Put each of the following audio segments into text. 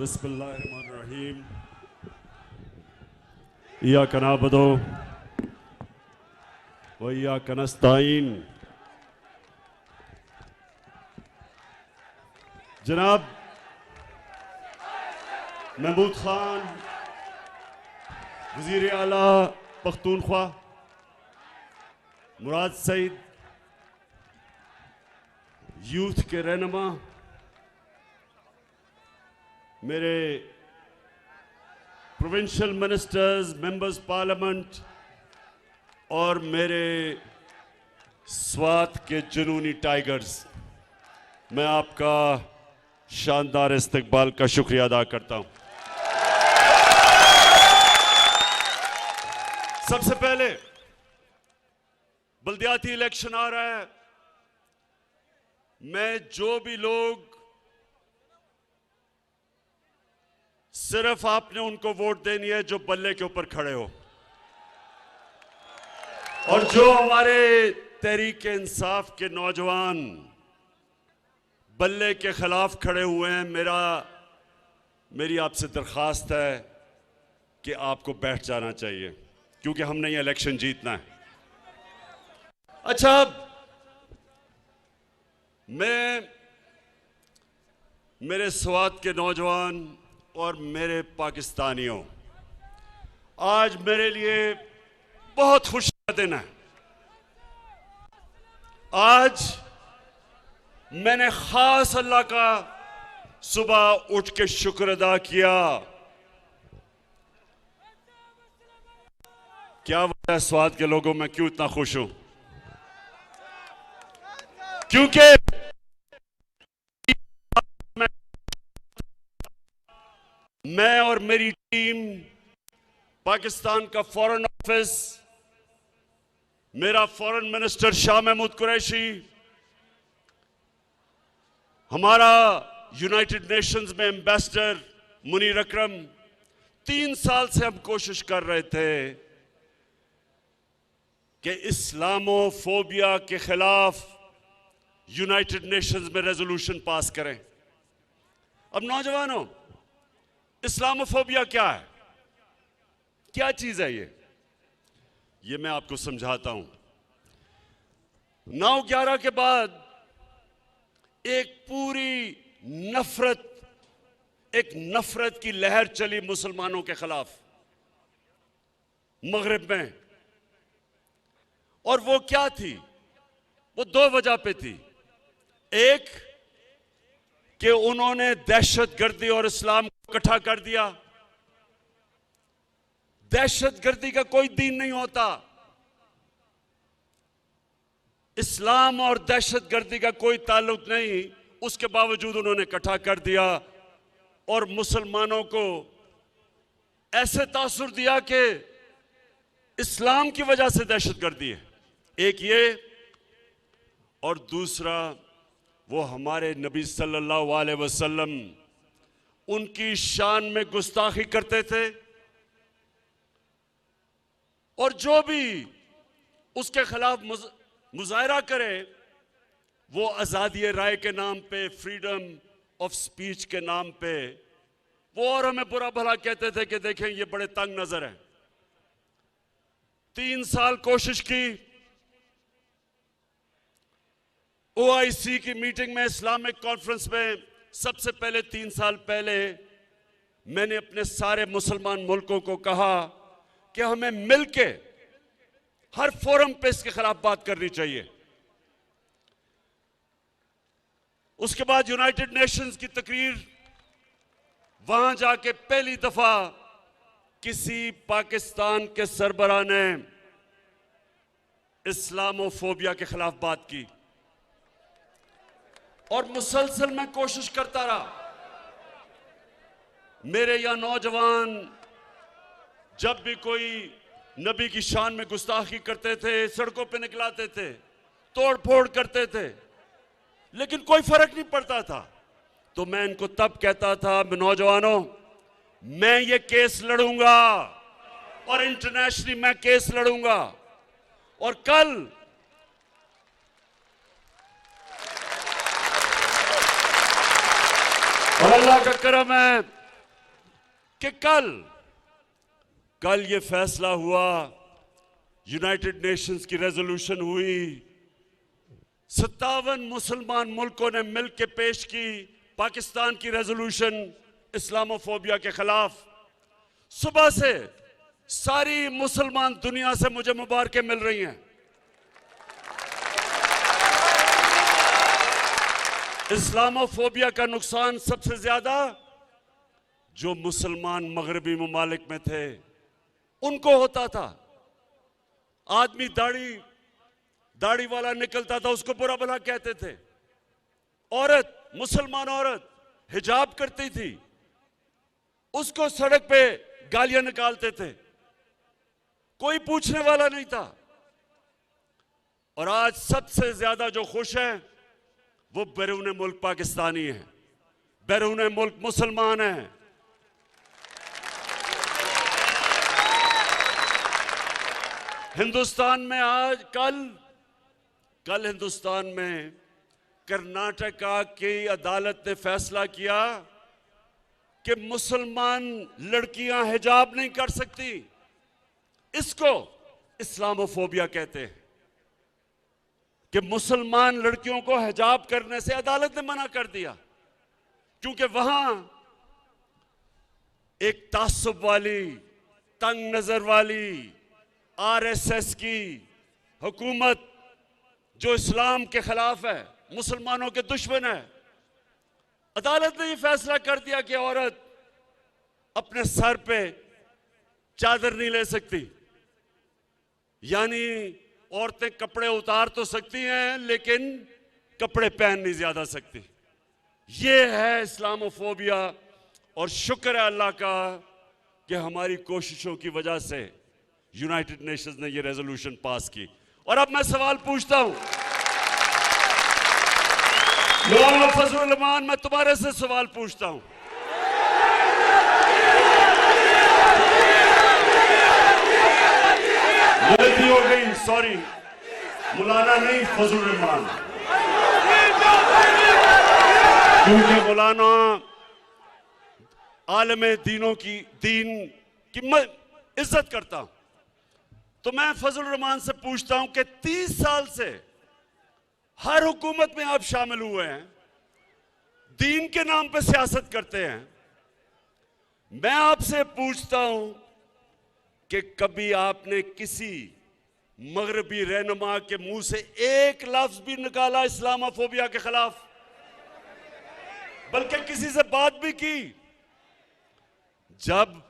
बिस्मिल्लाहिर्रहमानिर्रहीम। इय्याका नअबुदु व इय्याका नस्तईन। जनाब महमूद खान वज़ीर आला पख्तूनख्वा, मुराद सईद यूथ के रहनुमा, मेरे प्रोविंशियल मिनिस्टर्स, मेंबर्स पार्लियामेंट और मेरे स्वात के जुनूनी टाइगर्स, मैं आपका शानदार इस्तकबाल का शुक्रिया अदा करता हूं। सबसे पहले बल्दियाती इलेक्शन आ रहा है। मैं जो भी लोग सिर्फ आपने उनको वोट देनी है जो बल्ले के ऊपर खड़े हो, और जो हमारे तहरीक इंसाफ के नौजवान बल्ले के खिलाफ खड़े हुए हैं, मेरी आपसे दरखास्त है कि आपको बैठ जाना चाहिए, क्योंकि हमने ये इलेक्शन जीतना है। अच्छा, मैं मेरे स्वात के नौजवान और मेरे पाकिस्तानियों, आज मेरे लिए बहुत खुशी का दिन है। आज मैंने खास अल्लाह का सुबह उठ के शुक्र अदा किया। क्या वजह है स्वात के लोगों, मैं क्यों इतना खुश हूं? क्योंकि मैं और मेरी टीम, पाकिस्तान का फॉरेन ऑफिस, मेरा फॉरेन मिनिस्टर शाह महमूद कुरैशी, हमारा यूनाइटेड नेशंस में एम्बेसडर मुनीर अकरम, 3 साल से हम कोशिश कर रहे थे कि इस्लामोफोबिया के खिलाफ यूनाइटेड नेशंस में रेजोल्यूशन पास करें। अब नौजवानों, इस्लामोफोबिया क्या है? क्या चीज है ये मैं आपको समझाता हूं। 9/11 के बाद एक पूरी नफरत की लहर चली मुसलमानों के खिलाफ मगरिब में, और वो क्या थी? वो 2 वजह पे थी। एक कि उन्होंने दहशतगर्दी और इस्लाम को इकट्ठा कर दिया। दहशतगर्दी का कोई दीन नहीं होता, इस्लाम और दहशतगर्दी का कोई ताल्लुक नहीं, उसके बावजूद उन्होंने इकट्ठा कर दिया और मुसलमानों को ऐसे तासुर दिया कि इस्लाम की वजह से दहशतगर्दी है। एक ये, और दूसरा वो हमारे नबी सल्लल्लाहु अलैहि वसल्लम, उनकी शान में गुस्ताखी करते थे, और जो भी उसके खिलाफ मुजाहरा करे वो आज़ादी राय के नाम पे, फ्रीडम ऑफ स्पीच के नाम पे, वो और हमें बुरा भला कहते थे कि देखें ये बड़े तंग नजर हैं। 3 साल कोशिश की, OIC की मीटिंग में, इस्लामिक कॉन्फ्रेंस में, सबसे पहले 3 साल पहले मैंने अपने सारे मुसलमान मुल्कों को कहा कि हमें मिलके हर फोरम पे इसके खिलाफ बात करनी चाहिए। उसके बाद यूनाइटेड नेशंस की तकरीर, वहां जाके पहली दफा किसी पाकिस्तान के सरबराह ने इस्लामोफोबिया के खिलाफ बात की, और मुसलसल मैं कोशिश करता रहा। मेरे यहां नौजवान जब भी कोई नबी की शान में गुस्ताखी करते थे, सड़कों पे निकलाते थे, तोड़ फोड़ करते थे, लेकिन कोई फर्क नहीं पड़ता था। तो मैं इनको तब कहता था, नौजवानों, मैं ये केस लड़ूंगा और इंटरनेशनली मैं केस लड़ूंगा, और कल और अल्लाह का करम है, कि कल ये फैसला हुआ, यूनाइटेड नेशंस की रेजोल्यूशन हुई, 57 मुसलमान मुल्कों ने मिलकर पेश की पाकिस्तान की रेजोल्यूशन इस्लामोफोबिया के खिलाफ। सुबह से सारी मुसलमान दुनिया से मुझे मुबारकें मिल रही हैं। इस्लामोफोबिया का नुकसान सबसे ज्यादा जो मुसलमान मगरबी ममालिक में थे उनको होता था। आदमी दाढ़ी वाला निकलता था, उसको बुरा भला कहते थे। औरत, मुसलमान औरत हिजाब करती थी, उसको सड़क पे गालियां निकालते थे, कोई पूछने वाला नहीं था। और आज सबसे ज्यादा जो खुश है वो बैरून मुल्क पाकिस्तानी है, बैरून मुल्क मुसलमान है। हिंदुस्तान में आज कल हिंदुस्तान में कर्नाटका की अदालत ने फैसला किया कि मुसलमान लड़कियां हिजाब नहीं कर सकती। इसको इस्लामोफोबिया कहते हैं कि मुसलमान लड़कियों को हिजाब करने से अदालत ने मना कर दिया, क्योंकि वहां एक तासुब वाली, तंग नजर वाली आरएसएस की हुकूमत जो इस्लाम के खिलाफ है, मुसलमानों के दुश्मन है, अदालत ने यह फैसला कर दिया कि औरत अपने सर पे चादर नहीं ले सकती। यानी औरतें कपड़े उतार तो सकती हैं लेकिन कपड़े पहन नहीं ज्यादा सकती। ये है इस्लामोफोबिया। और शुक्र है अल्लाह का कि हमारी कोशिशों की वजह से यूनाइटेड नेशंस ने ये रेजोल्यूशन पास की। और अब मैं सवाल पूछता हूं, मौलाना फजलुर रहमान, मैं तुम्हारे से सवाल पूछता हूं, गलती हो गई, सॉरी, मौलाना नहीं फजलुर रहमान, क्योंकि मौलाना आलमे दीन की मैं इज्जत करता हूं। तो मैं फजलुर रहमान से पूछता हूं कि 30 साल से हर हुकूमत में आप शामिल हुए हैं, दीन के नाम पे सियासत करते हैं। मैं आपसे पूछता हूं कि कभी आपने किसी मगरबी रहनुमा के मुंह से एक लफ्ज भी निकाला इस्लामोफोबिया के खिलाफ, बल्कि किसी से बात भी की? जब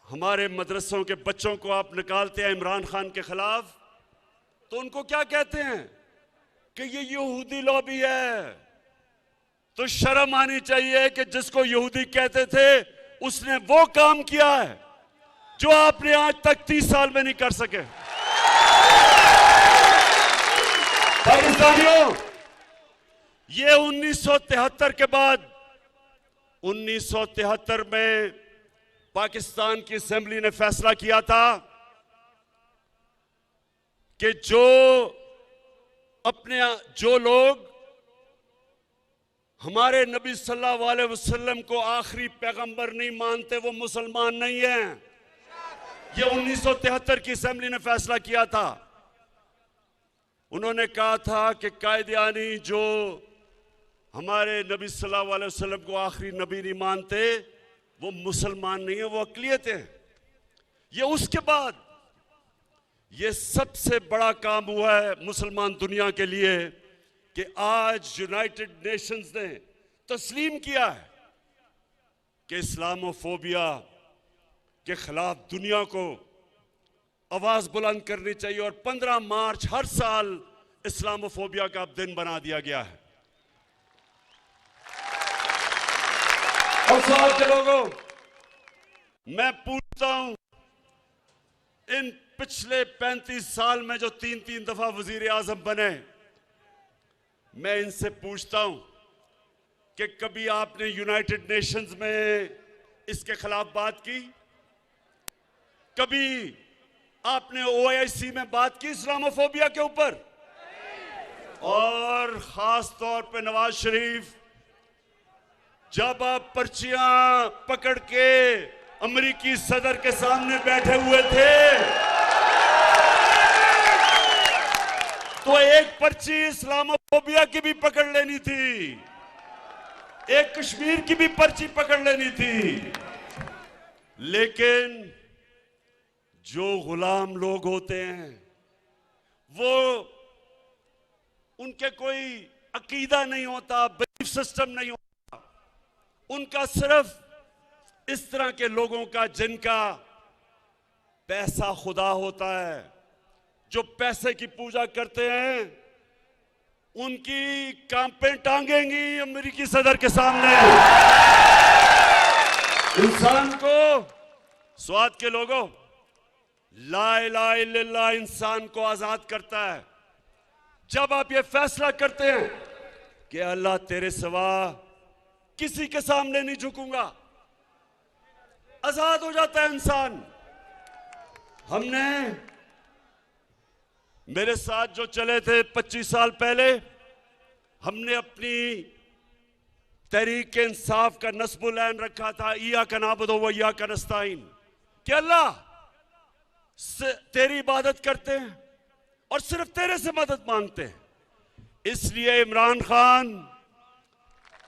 हमारे मदरसों के बच्चों को आप निकालते हैं इमरान खान के खिलाफ, तो उनको क्या कहते हैं कि ये यहूदी लॉबी है। तो शर्म आनी चाहिए कि जिसको यहूदी कहते थे उसने वो काम किया है जो आपने आज तक 30 साल में नहीं कर सके। पाकिस्तानियों, ये 1973 के बाद 1973 में पाकिस्तान की असेंबली ने फैसला किया था कि जो लोग हमारे नबी सल्लल्लाहु अलैहि वसल्लम को आखिरी पैगंबर नहीं मानते वो मुसलमान नहीं हैं। ये 1973 की असेंबली ने फैसला किया था। उन्होंने कहा था कि कायदियानी जो हमारे नबी सल्लल्लाहु अलैहि वसल्लम को आखिरी नबी नहीं मानते वो मुसलमान नहीं है, वो अक़लियत है। ये उसके बाद ये सबसे बड़ा काम हुआ है मुसलमान दुनिया के लिए कि आज यूनाइटेड नेशंस ने तस्लीम किया है कि इस्लामोफोबिया के खिलाफ दुनिया को आवाज बुलंद करनी चाहिए। और 15 मार्च हर साल इस्लामोफोबिया का दिन बना दिया गया है। और साथ के लोगों, मैं पूछता हूं, इन पिछले 35 साल में जो 3-3 दफा वजीर आजम बने, मैं इनसे पूछता हूं कि कभी आपने यूनाइटेड नेशंस में इसके खिलाफ बात की? कभी आपने ओआईसी में बात की इस्लामोफोबिया के ऊपर? और खास तौर पे नवाज शरीफ, जब आप पर्चियां पकड़ के अमेरिकी सदर के सामने बैठे हुए थे तो एक पर्ची इस्लामोफोबिया की भी पकड़ लेनी थी, एक कश्मीर की भी पर्ची पकड़ लेनी थी। लेकिन जो गुलाम लोग होते हैं वो उनके कोई अकीदा नहीं होता, बिलीफ सिस्टम नहीं होता, उनका सिर्फ इस तरह के लोगों का जिनका पैसा खुदा होता है, जो पैसे की पूजा करते हैं, उनकी कांपें टांगेंगी अमेरिकी सदर के सामने। इंसान को, स्वाद के लोगों, ला इलाहा इल्लल्लाह इंसान को आजाद करता है। जब आप ये फैसला करते हैं कि अल्लाह तेरे सिवा किसी के सामने नहीं झुकूंगा, आजाद हो जाता है इंसान। हमने, मेरे साथ जो चले थे 25 साल पहले, हमने अपनी तहरीक इंसाफ का नस्बुल ऐन रखा था, इय्याका नअबुदु व इय्याका नस्तईन, कि अल्लाह तेरी इबादत करते हैं और सिर्फ तेरे से मदद मांगते हैं। इसलिए इमरान खान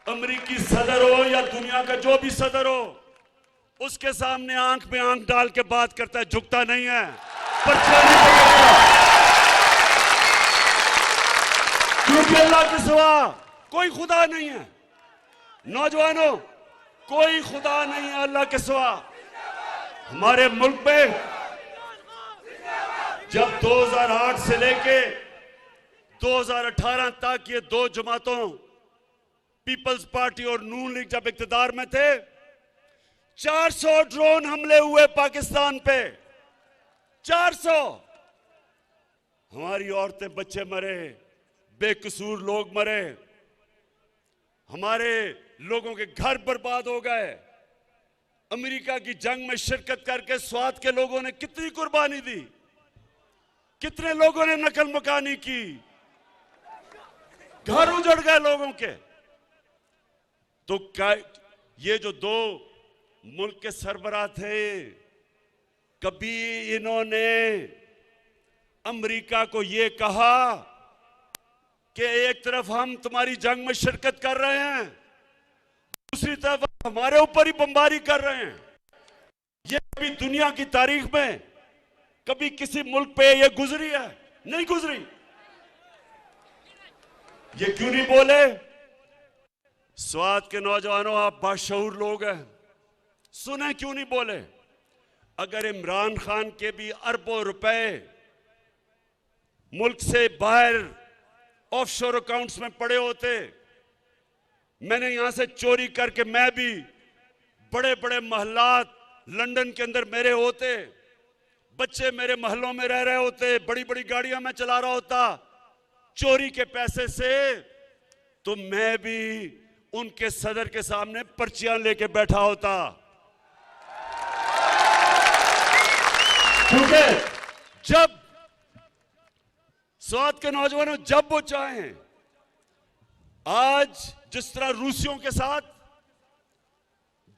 अमेरिकी सदर हो या दुनिया का जो भी सदर हो, उसके सामने आंख में आंख डाल के बात करता है, झुकता नहीं है, पर्चा नहीं पकड़ता। क्योंकि अल्लाह के सिवा कोई खुदा नहीं है। नौजवानों, कोई खुदा नहीं है अल्लाह के सिवा। हमारे मुल्क में जब 2008 से लेके 2018 तक ये दो जमातों, पीपल्स पार्टी और नून लीग जब इक्तदार में थे, 400 ड्रोन हमले हुए पाकिस्तान पे, 400। हमारी औरतें बच्चे मरे, बेकसूर लोग मरे, हमारे लोगों के घर बर्बाद हो गए। अमेरिका की जंग में शिरकत करके स्वात के लोगों ने कितनी कुर्बानी दी, कितने लोगों ने नकल मकानी की, घर उजड़ गए लोगों के। तो ये जो दो मुल्क के सरबराह थे, कभी इन्होंने अमेरिका को ये कहा कि एक तरफ हम तुम्हारी जंग में शिरकत कर रहे हैं, दूसरी तरफ हमारे ऊपर ही बमबारी कर रहे हैं? ये कभी दुनिया की तारीख में कभी किसी मुल्क पे ये गुजरी है? नहीं गुजरी। ये क्यों नहीं बोले? स्वात के नौजवानों, आप बाशऊर लोग हैं, सुने क्यों नहीं बोले? अगर इमरान खान के भी अरबों रुपए मुल्क से बाहर ऑफशोर अकाउंट्स में पड़े होते, मैंने यहां से चोरी करके, मैं भी बड़े बड़े महल्लात लंदन के अंदर मेरे होते, बच्चे मेरे महलों में रह रहे होते, बड़ी बड़ी गाड़ियां मैं चला रहा होता चोरी के पैसे से, तो मैं भी उनके सदर के सामने पर्चियां लेके बैठा होता। क्योंकि जब स्वात के नौजवानों, जब वो चाहें, आज जिस तरह रूसियों के साथ,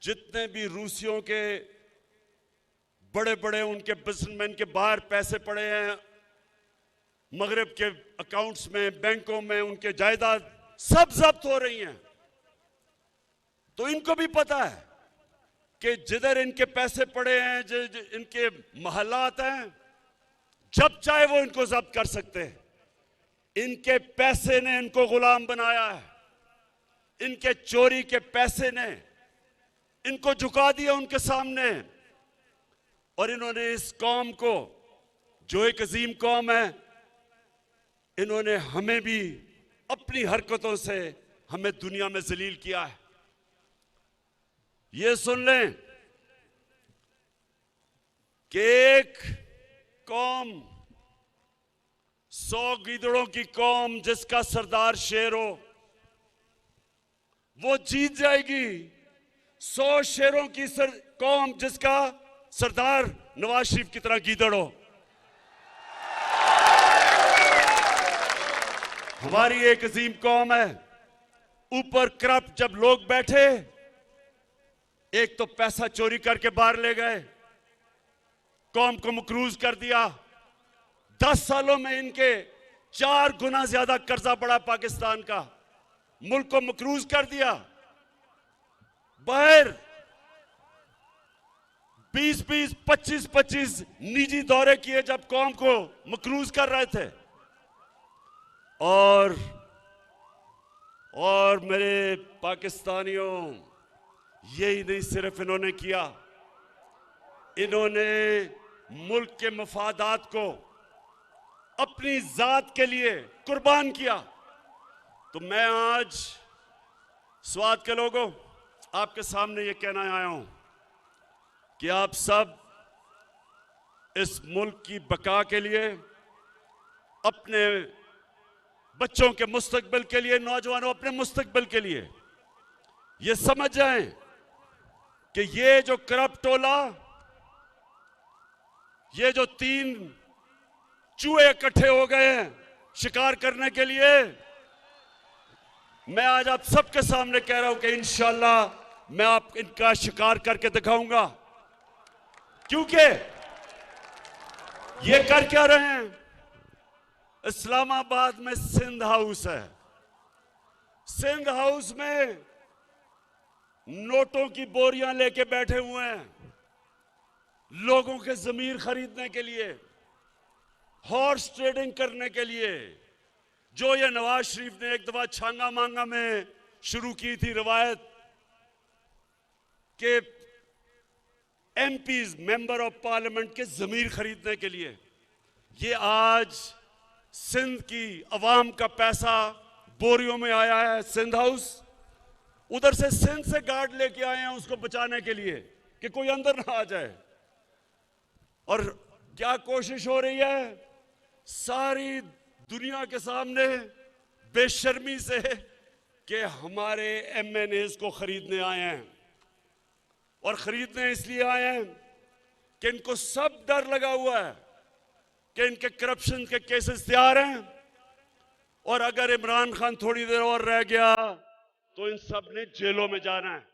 जितने भी रूसियों के बड़े बड़े उनके बिजनेसमैन के बाहर पैसे पड़े हैं, मगरिब के अकाउंट्स में, बैंकों में, उनके जायदाद सब जब्त हो रही हैं। तो इनको भी पता है कि जिधर इनके पैसे पड़े हैं, इनके महल्लात हैं, जब चाहे वो इनको जब्त कर सकते हैं। इनके पैसे ने इनको गुलाम बनाया है, इनके चोरी के पैसे ने इनको झुका दिया उनके सामने। और इन्होंने इस कौम को, जो एक अजीम कौम है, इन्होंने हमें भी अपनी हरकतों से हमें दुनिया में जलील किया है। ये सुन लें कि एक कौम, 100 गीदड़ों की कौम जिसका सरदार शेर हो, वो जीत जाएगी। 100 शेरों की कौम जिसका सरदार नवाज शरीफ की तरह गीदड़ हो। हमारी एक अजीम कौम है, ऊपर करप्ट जब लोग बैठे एक तो पैसा चोरी करके बाहर ले गए, कौम को मकरूज कर दिया। 10 सालों में इनके 4 गुना ज्यादा कर्जा बढ़ा पाकिस्तान का, मुल्क को मकरूज कर दिया। बाहर 20-20, 25-25 निजी दौरे किए जब कौम को मकरूज कर रहे थे। और मेरे पाकिस्तानियों, यही नहीं सिर्फ इन्होंने किया, इन्होंने मुल्क के मफादात को अपनी जात के लिए कुर्बान किया। तो मैं आज स्वात के लोगों आपके सामने ये कहना आया हूं कि आप सब इस मुल्क की बका के लिए, अपने बच्चों के मुस्तकबिल के लिए, नौजवानों अपने मुस्तकबिल के लिए ये समझ जाएं कि ये जो करप्ट टोला, ये जो 3 चूहे इकट्ठे हो गए हैं शिकार करने के लिए, मैं आज आप सबके सामने कह रहा हूं कि इंशाअल्लाह मैं आप इनका शिकार करके दिखाऊंगा। क्योंकि ये कर क्या रहे हैं? इस्लामाबाद में सिंध हाउस है, सिंध हाउस में नोटों की बोरियां लेके बैठे हुए हैं लोगों के जमीर खरीदने के लिए, हॉर्स ट्रेडिंग करने के लिए, जो ये नवाज शरीफ ने एक दफा छांगा मांगा में शुरू की थी रवायत कि एमपीज, मेंबर ऑफ पार्लियामेंट के जमीर खरीदने के लिए। ये आज सिंध की अवाम का पैसा बोरियों में आया है सिंध हाउस। उधर से सिंध से गार्ड लेके आए हैं उसको बचाने के लिए कि कोई अंदर ना आ जाए। और क्या कोशिश हो रही है? सारी दुनिया के सामने बेशर्मी से कि हमारे एमएनएस को खरीदने आए हैं। और खरीदने इसलिए आए हैं कि इनको सब डर लगा हुआ है कि इनके करप्शन के केसेस तैयार हैं, और अगर इमरान खान थोड़ी देर और रह गया तो इन सब ने जेलों में जाना है।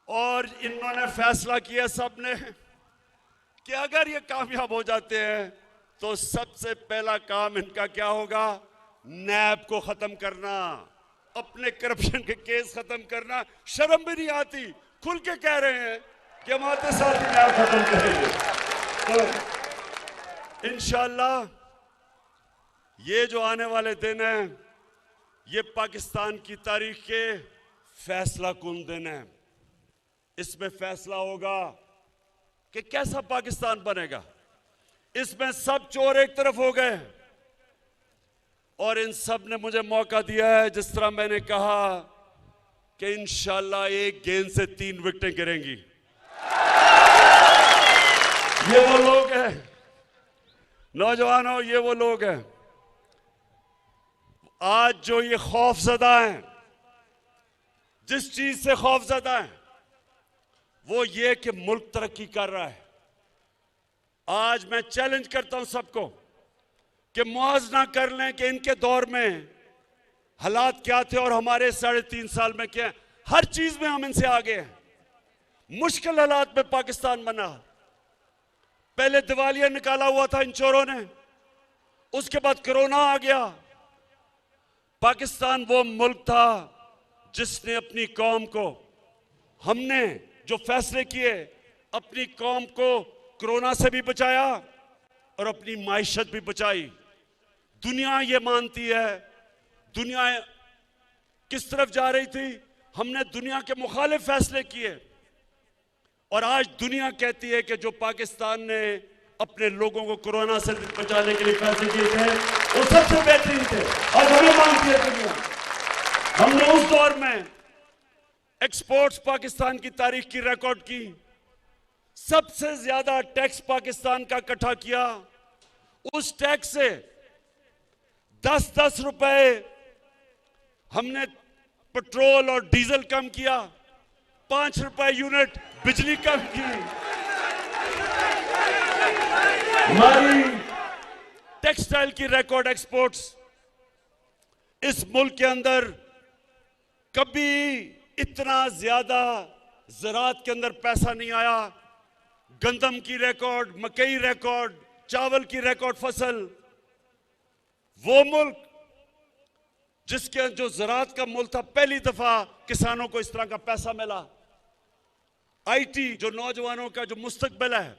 और इन्होंने फैसला किया सब ने कि अगर ये कामयाब हो जाते हैं तो सबसे पहला काम इनका क्या होगा? नैब को खत्म करना, अपने करप्शन के केस खत्म करना। शर्म भी नहीं आती, खुल के कह रहे हैं कि हम आते साथ ही नैब खत्म करेंगे। तो इंशाअल्लाह ये जो आने वाले दिन हैं, ये पाकिस्तान की तारीख के फैसला कुन दिन है। इसमें फैसला होगा कि कैसा पाकिस्तान बनेगा। इसमें सब चोर एक तरफ हो गए और इन सब ने मुझे मौका दिया है, जिस तरह मैंने कहा कि इंशाअल्लाह एक गेंद से 3 विकेटें गिरेंगी। ये वो लोग हैं नौजवानों, ये वो लोग हैं आज जो ये खौफजदा हैं, जिस चीज से खौफजदा हैं वो ये कि मुल्क तरक्की कर रहा है। आज मैं चैलेंज करता हूं सबको कि मुआवजा कर लें कि इनके दौर में हालात क्या थे और हमारे 3.5 साल में क्या। हर चीज में हम इनसे आगे हैं। मुश्किल हालात में पाकिस्तान बना। पहले दिवालिया निकाला हुआ था इन चोरों ने, उसके बाद कोरोना आ गया। पाकिस्तान वो मुल्क था जिसने अपनी कौम को, हमने जो फैसले किए, अपनी कौम को कोरोना से भी बचाया और अपनी माइशत भी बचाई। दुनिया ये मानती है, दुनिया किस तरफ जा रही थी, हमने दुनिया के मुखालिफ फैसले किए और आज दुनिया कहती है कि जो पाकिस्तान ने अपने लोगों को कोरोना से बचाने के लिए फैसले किए थे वो सबसे बेहतरीन थे और हमें मानती है दुनिया। हमने उस दौर में एक्सपोर्ट्स पाकिस्तान की तारीख की रिकॉर्ड की, सबसे ज्यादा टैक्स पाकिस्तान का इकट्ठा किया। उस टैक्स से 10-10 रुपए हमने पेट्रोल और डीजल कम किया, 5 रुपए यूनिट बिजली कम की। हमारी टेक्सटाइल की रिकॉर्ड एक्सपोर्ट्स, इस मुल्क के अंदर कभी इतना ज्यादा ज़राअत के अंदर पैसा नहीं आया। गंदम की रिकॉर्ड, मकई रिकॉर्ड, चावल की रिकॉर्ड फसल। वो मुल्क जिसके जो ज़राअत का मुल्क था, पहली दफा किसानों को इस तरह का पैसा मिला। आईटी, जो नौजवानों का जो मुस्तकबिल है,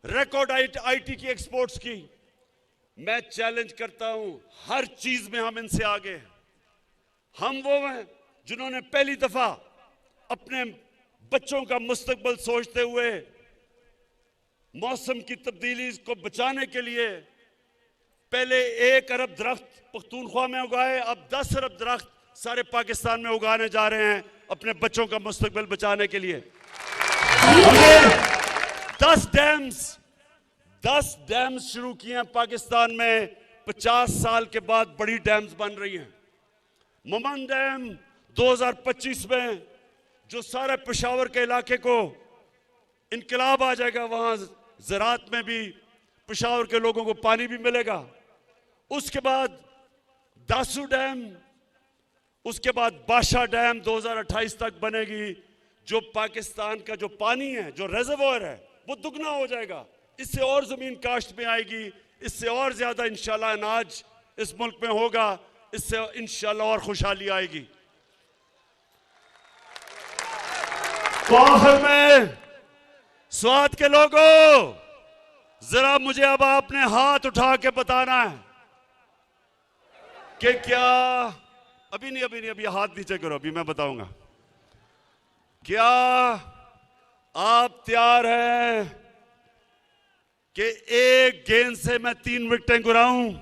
रिकॉर्ड आईटी की एक्सपोर्ट्स की। मैं चैलेंज करता हूं, हर चीज में हम इनसे आगे हैं। हम वो हैं जिन्होंने पहली दफा अपने बच्चों का मुस्तकबिल सोचते हुए मौसम की तब्दीली को बचाने के लिए पहले 1 अरब दरख्त पख्तूनख्वा में उगाए, अब 10 अरब दरख्त सारे पाकिस्तान में उगाने जा रहे हैं अपने बच्चों का मुस्तकबिल बचाने के लिए। 10 डैम्स शुरू किए हैं पाकिस्तान में। 50 साल के बाद बड़ी डैम्स बन रही हैं। ममन डैम 2025 में, जो सारे पेशावर के इलाके को इनकलाब आ जाएगा, वहां ज़राअत में भी पेशावर के लोगों को पानी भी मिलेगा। उसके बाद दासू डैम, उसके बाद बादशाह डैम 2028 तक बनेगी। जो पाकिस्तान का जो पानी है, जो रिजर्वोयर है, वो दुगना हो जाएगा। इससे और जमीन काश्त में आएगी, इससे और ज्यादा इंशाल्लाह अनाज इस मुल्क में होगा, इससे इंशाल्लाह और खुशहाली आएगी। तो आखिर में स्वाद के लोगों, जरा मुझे अब आपने हाथ उठा के बताना है कि क्या, अभी हाथ नीचे करो, अभी मैं बताऊंगा। क्या आप तैयार हैं कि एक गेंद से मैं 3 विकेटें गिराऊं?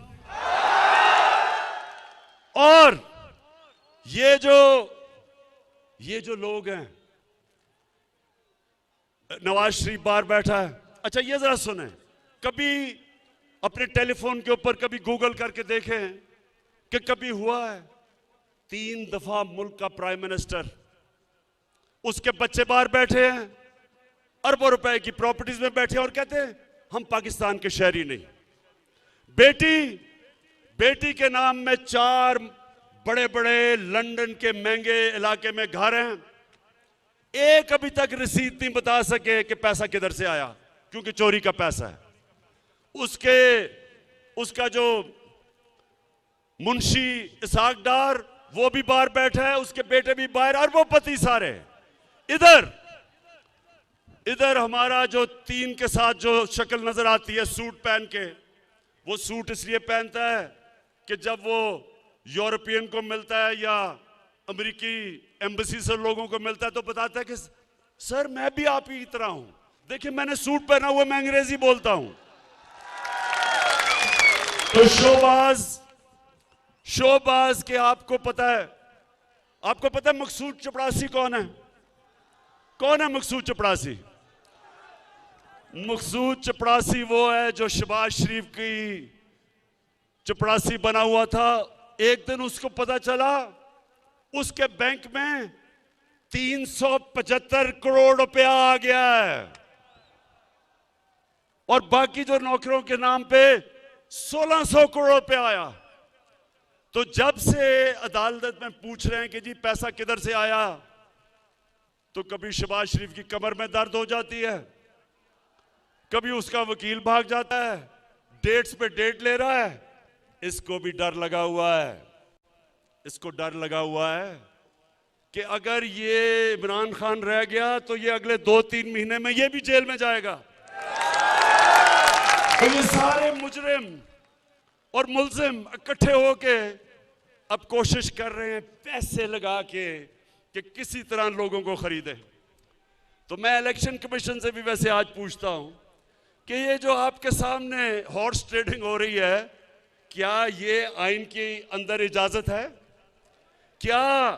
और ये जो लोग हैं, नवाज शरीफ बाहर बैठा है। अच्छा, ये जरा सुने, कभी अपने टेलीफोन के ऊपर कभी गूगल करके देखें कि कभी हुआ है 3 दफा मुल्क का प्राइम मिनिस्टर, उसके बच्चे बाहर बैठे हैं, अरबों रुपए की प्रॉपर्टीज में बैठे हैं और कहते हैं हम पाकिस्तान के शहरी नहीं। बेटी के नाम में 4 बड़े बड़े लंदन के महंगे इलाके में घर हैं। एक अभी तक रसीद नहीं बता सके कि पैसा किधर से आया, क्योंकि चोरी का पैसा है। उसका जो मुंशी इसहाक डार, वो भी बाहर बैठा है, उसके बेटे भी बाहर, अरबोपति सारे। इधर हमारा जो 3 के साथ जो शक्ल नजर आती है सूट पहन के, वो सूट इसलिए पहनता है कि जब वो यूरोपियन को मिलता है या अमेरिकी एम्बेसी से लोगों को मिलता है तो बताता है कि सर मैं भी आप ही की तरह हूं, देखिए मैंने सूट पहना हुआ, मैं अंग्रेजी बोलता हूं। तो शोबाज के आपको पता है मकसूद चपड़ासी कौन है? कौन है मकसूद चपड़ासी? मकसूद चपड़ासी वो है जो शहबाज शरीफ की चपड़ासी बना हुआ था। एक दिन उसको पता चला उसके बैंक में 375 करोड़ रुपया आ गया है और बाकी जो नौकरों के नाम पे 1600 करोड़ रुपया आया। तो जब से अदालत में पूछ रहे हैं कि जी पैसा किधर से आया, तो कभी शहबाज शरीफ की कमर में दर्द हो जाती है, कभी उसका वकील भाग जाता है, डेट्स पे डेट ले रहा है। इसको भी डर लगा हुआ है, कि अगर ये इमरान खान रह गया तो ये अगले 2-3 महीने में ये भी जेल में जाएगा। तो ये सारे मुजरिम और मुल्जिम इकट्ठे होके अब कोशिश कर रहे हैं पैसे लगा के कि किसी तरह लोगों को खरीदे। तो मैं इलेक्शन कमीशन से भी वैसे आज पूछता हूं कि ये जो आपके सामने हॉर्स ट्रेडिंग हो रही है, क्या ये आइन के अंदर इजाजत है? क्या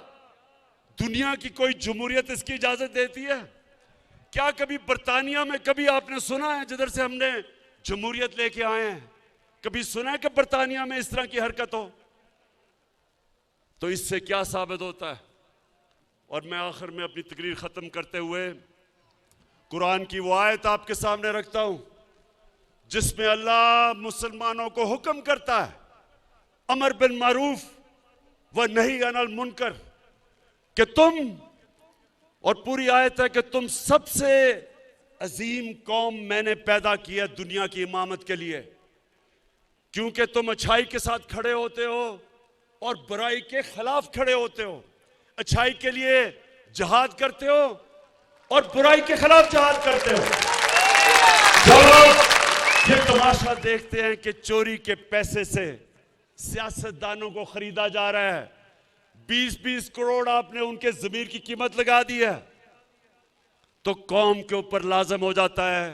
दुनिया की कोई जमहूरियत इसकी इजाजत देती है? क्या कभी बरतानिया में कभी आपने सुना है, जिधर से हमने जमहूरियत लेके आए हैं, कभी सुना है कि बरतानिया में इस तरह की हरकत हो? तो इससे क्या साबित होता है? और मैं आखिर में अपनी तकरीर खत्म करते हुए कुरान की वो आयत आपके सामने रखता हूं जिसमें अल्लाह मुसलमानों को हुक्म करता है अमर बिन मारूफ व नही अनिल मुनकर कि तुम, और पूरी आयत है कि तुम सबसे अजीम कौम मैंने पैदा किया दुनिया की इमामत के लिए, क्योंकि तुम अच्छाई के साथ खड़े होते हो और बुराई के खिलाफ खड़े होते हो, अच्छाई के लिए जहाद करते हो और बुराई के खिलाफ जहाद करते हो। जब ये तमाशा देखते हैं कि चोरी के पैसे से सियासतदानों को खरीदा जा रहा है, 20-20 करोड़ आपने उनके जमीर की कीमत लगा दी है, तो कौम के ऊपर लाजम हो जाता है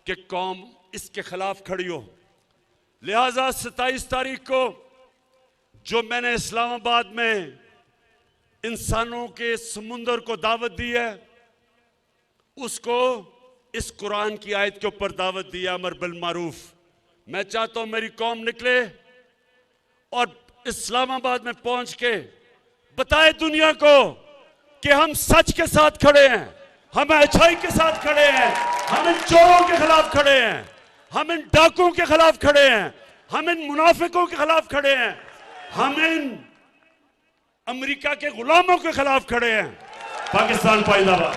कि कौम इसके खिलाफ खड़ी हो। लिहाजा 27 तारीख को जो मैंने इस्लामाबाद में इंसानों के समुंदर को दावत दी है, उसको इस कुरान की आयत के ऊपर दावत दी है, अमर बिल मारूफ। मैं चाहता हूं मेरी कौम निकले और इस्लामाबाद में पहुंच के बताए दुनिया को कि हम सच के साथ खड़े हैं, हम अच्छाई के साथ खड़े हैं, हम इन चोरों के खिलाफ खड़े हैं, हम इन डाकुओं के खिलाफ खड़े हैं, हम इन मुनाफिकों के खिलाफ खड़े हैं, हम इन अमेरिका के गुलामों के खिलाफ खड़े हैं। पाकिस्तान पाइंदाबाद।